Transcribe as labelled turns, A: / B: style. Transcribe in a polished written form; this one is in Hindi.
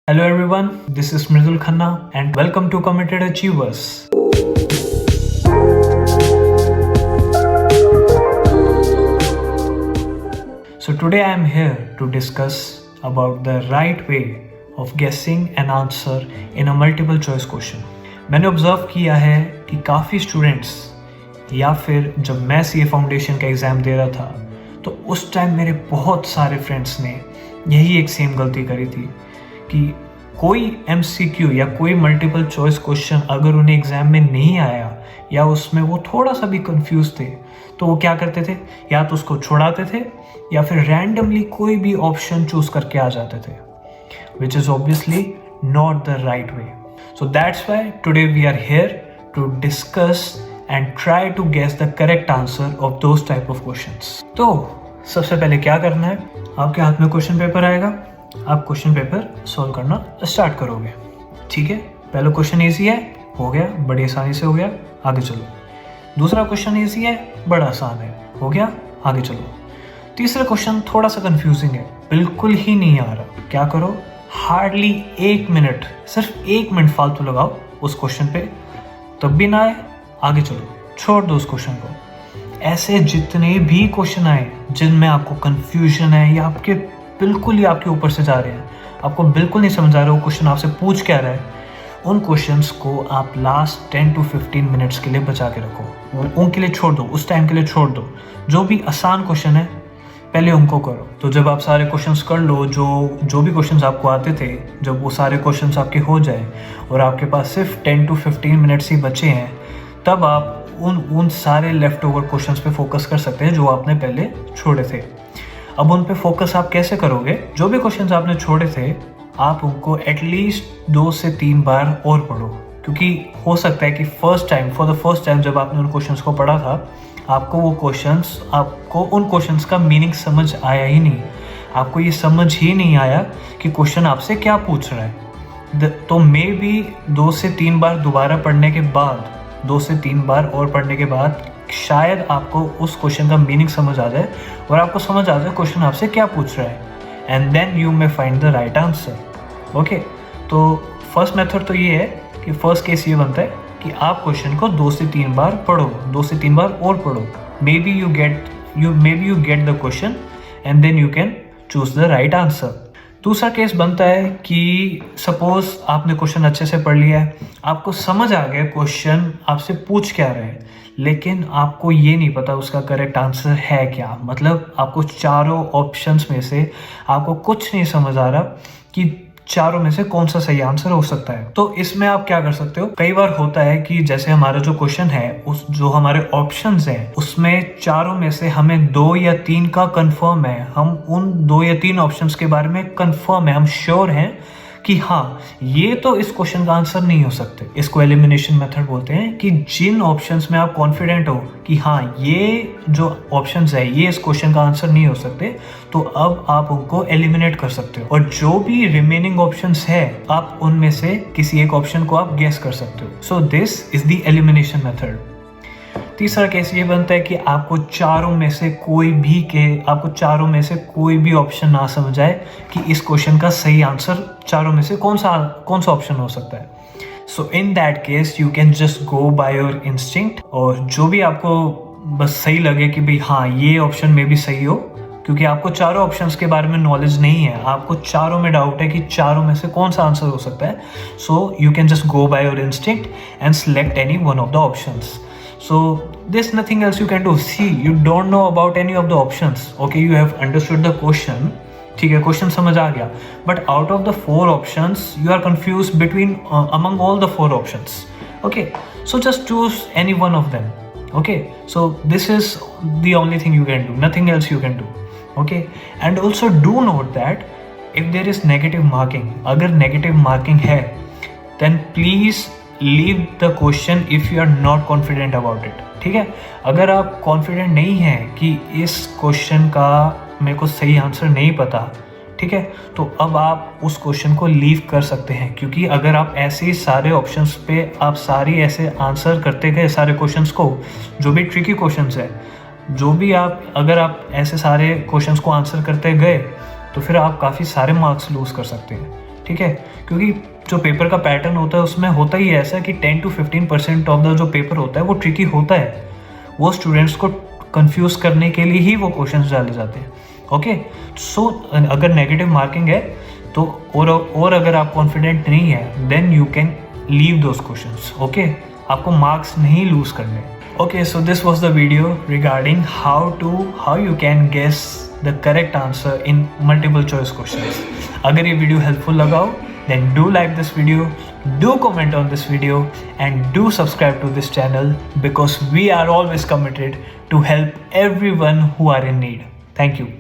A: Hello everyone, this is Mridul Khanna and welcome to Committed Achievers. So today I am here to discuss about the right way of guessing an answer in a multiple choice question. मैंने ऑब्जर्व किया है कि काफ़ी स्टूडेंट्स या फिर जब मैं सीए फाउंडेशन का एग्ज़ाम दे रहा था तो उस टाइम मेरे बहुत सारे फ्रेंड्स ने यही एक सेम गलती करी थी कि कोई एमसीक्यू या कोई मल्टीपल चॉइस क्वेश्चन अगर उन्हें एग्ज़ाम में नहीं आया या उसमें वो थोड़ा सा भी कंफ्यूज थे तो वो क्या करते थे, या तो उसको छुड़ाते थे या फिर रैंडमली कोई भी ऑप्शन चूज करके आ जाते थे, which is obviously not the right way. So that's why today we are here to discuss and try to guess the correct answer of those type of questions. तो सबसे पहले क्या करना है, आपके हाथ में क्वेश्चन पेपर आएगा, आप क्वेश्चन पेपर सॉल्व करना स्टार्ट करोगे. ठीक है, पहला क्वेश्चन इजी है, हो गया, बड़ी आसानी से हो गया, आगे चलो. दूसरा क्वेश्चन इजी है, बड़ा आसान है, हो गया, आगे चलो. तीसरा क्वेश्चन थोड़ा सा कंफ्यूजिंग है, बिल्कुल ही नहीं आ रहा, क्या करो, हार्डली 1 मिनट, सिर्फ 1 मिनट फालतू लगाओ उस क्वेश्चन पे, तब भी ना आए, आगे चलो, छोड़ दो उस क्वेश्चन को. ऐसे जितने भी क्वेश्चन आए जिनमें आपको कंफ्यूजन है या आपके बिल्कुल ही आपके ऊपर से जा रहे हैं, आपको बिल्कुल नहीं समझ आ रहा वो क्वेश्चन आपसे पूछ क्या रहा है, उन क्वेश्चंस को आप लास्ट 10 to 15 मिनट्स के लिए बचा के रखो, उनके लिए छोड़ दो, उस टाइम के लिए छोड़ दो. जो भी आसान क्वेश्चन है पहले उनको करो. तो जब आप सारे क्वेश्चंस कर लो, जो भी क्वेश्चंस आपको आते थे, जब वो सारे क्वेश्चंस आपके हो जाए और आपके पास सिर्फ 10 to 15 मिनट्स ही बचे हैं, तब आप उन सारे लेफ्ट ओवर क्वेश्चंस पे फोकस कर सकते हैं जो आपने पहले छोड़े थे. अब उन पे फोकस आप कैसे करोगे, जो भी क्वेश्चंस आपने छोड़े थे आप उनको एटलीस्ट 2 से 3 बार और पढ़ो, क्योंकि हो सकता है कि फॉर द फर्स्ट टाइम जब आपने उन क्वेश्चंस को पढ़ा था आपको उन क्वेश्चंस का मीनिंग समझ आया ही नहीं, आपको ये समझ ही नहीं आया कि क्वेश्चन आपसे क्या पूछ रहा है. तो मे बी 2 से 3 बार दोबारा पढ़ने के बाद, 2 से 3 बार और पढ़ने के बाद शायद आपको उस क्वेश्चन का मीनिंग समझ आ जाए और आपको समझ आ जाए क्वेश्चन आपसे क्या पूछ रहा है, and then you may find the right answer. Okay, तो फर्स्ट मेथड तो ये है कि फर्स्ट केस ये बनता है कि आप क्वेश्चन को 2 से 3 बार पढ़ो, 2 से 3 बार और पढ़ो, maybe you get the question and then you can choose the right answer. दूसरा केस बनता है कि सपोज आपने क्वेश्चन अच्छे से पढ़ लिया है, आपको समझ आ गया क्वेश्चन आपसे पूछ क्या रहे हैं, लेकिन आपको ये नहीं पता उसका करेक्ट आंसर है क्या. मतलब आपको चारों ऑप्शंस में से आपको कुछ नहीं समझ आ रहा कि चारों में से कौन सा सही आंसर हो सकता है. तो इसमें आप क्या कर सकते हो, कई बार होता है कि जैसे हमारा जो क्वेश्चन है, उस जो हमारे ऑप्शंस हैं उसमें चारों में से हमें 2 या 3 का कंफर्म है, हम उन 2 या 3 ऑप्शंस के बारे में कंफर्म है, हम श्योर हैं कि हाँ ये तो इस क्वेश्चन का आंसर नहीं हो सकते. इसको एलिमिनेशन मेथड बोलते हैं कि जिन ऑप्शंस में आप कॉन्फिडेंट हो कि हाँ ये जो ऑप्शंस है ये इस क्वेश्चन का आंसर नहीं हो सकते, तो अब आप उनको एलिमिनेट कर सकते हो और जो भी रिमेनिंग ऑप्शंस है आप उनमें से किसी एक ऑप्शन को आप गेस कर सकते हो. So this is the elimination method. तीसरा केस ये बनता है कि आपको चारों में से कोई भी ऑप्शन ना समझ आए कि इस क्वेश्चन का सही आंसर चारों में से कौन सा ऑप्शन हो सकता है. So in that case you can just go by your instinct, और जो भी आपको बस सही लगे कि भाई हाँ ये ऑप्शन में भी सही हो, क्योंकि आपको चारों ऑप्शंस के बारे में नॉलेज नहीं है, आपको चारों में डाउट है कि चारों में से कौन सा आंसर हो सकता है. So you can just go by your instinct and select any one of the options. So there's nothing else you can do. See, you don't know about any of the options. Okay, you have understood the question. ठीक है, क्वेश्चन समझ आ गया, but out of the 4 options you are confused between among all the 4 options. Okay, so just choose any one of them. Okay, so this is the only thing you can do, nothing else you can do. Okay, and also do note that if there is negative marking, अगर negative marking है then please leave the question if you are not confident about it. ठीक है, अगर आप कॉन्फिडेंट नहीं हैं कि इस क्वेश्चन का मेरे को सही आंसर नहीं पता, ठीक है, तो अब आप उस क्वेश्चन को लीव कर सकते हैं, क्योंकि अगर आप ऐसे ही सारे ऑप्शंस पे आप सारी ऐसे आंसर करते गए सारे क्वेश्चंस को, जो भी ट्रिकी क्वेश्चंस है, अगर आप ऐसे सारे क्वेश्चंस को आंसर करते गए तो फिर आप काफ़ी सारे मार्क्स लूज़ कर सकते हैं. ठीक है, क्योंकि जो पेपर का पैटर्न होता है उसमें होता ही ऐसा कि 10 to 15% ऑफ द जो पेपर होता है वो ट्रिकी होता है, वो स्टूडेंट्स को कंफ्यूज करने के लिए ही वो क्वेश्चंस डाले जाते हैं। ओके, सो अगर नेगेटिव मार्किंग है तो और अगर आप कॉन्फिडेंट नहीं है then you can leave those questions. Okay, आपको मार्क्स नहीं लूज करने। Okay, so this was the video regarding how you can guess the correct answer in multiple choice questions. अगर ये वीडियो हेल्पफुल लगा हो then do like this video, do comment on this video, and do subscribe to this channel because we are always committed to help everyone who are in need. Thank you.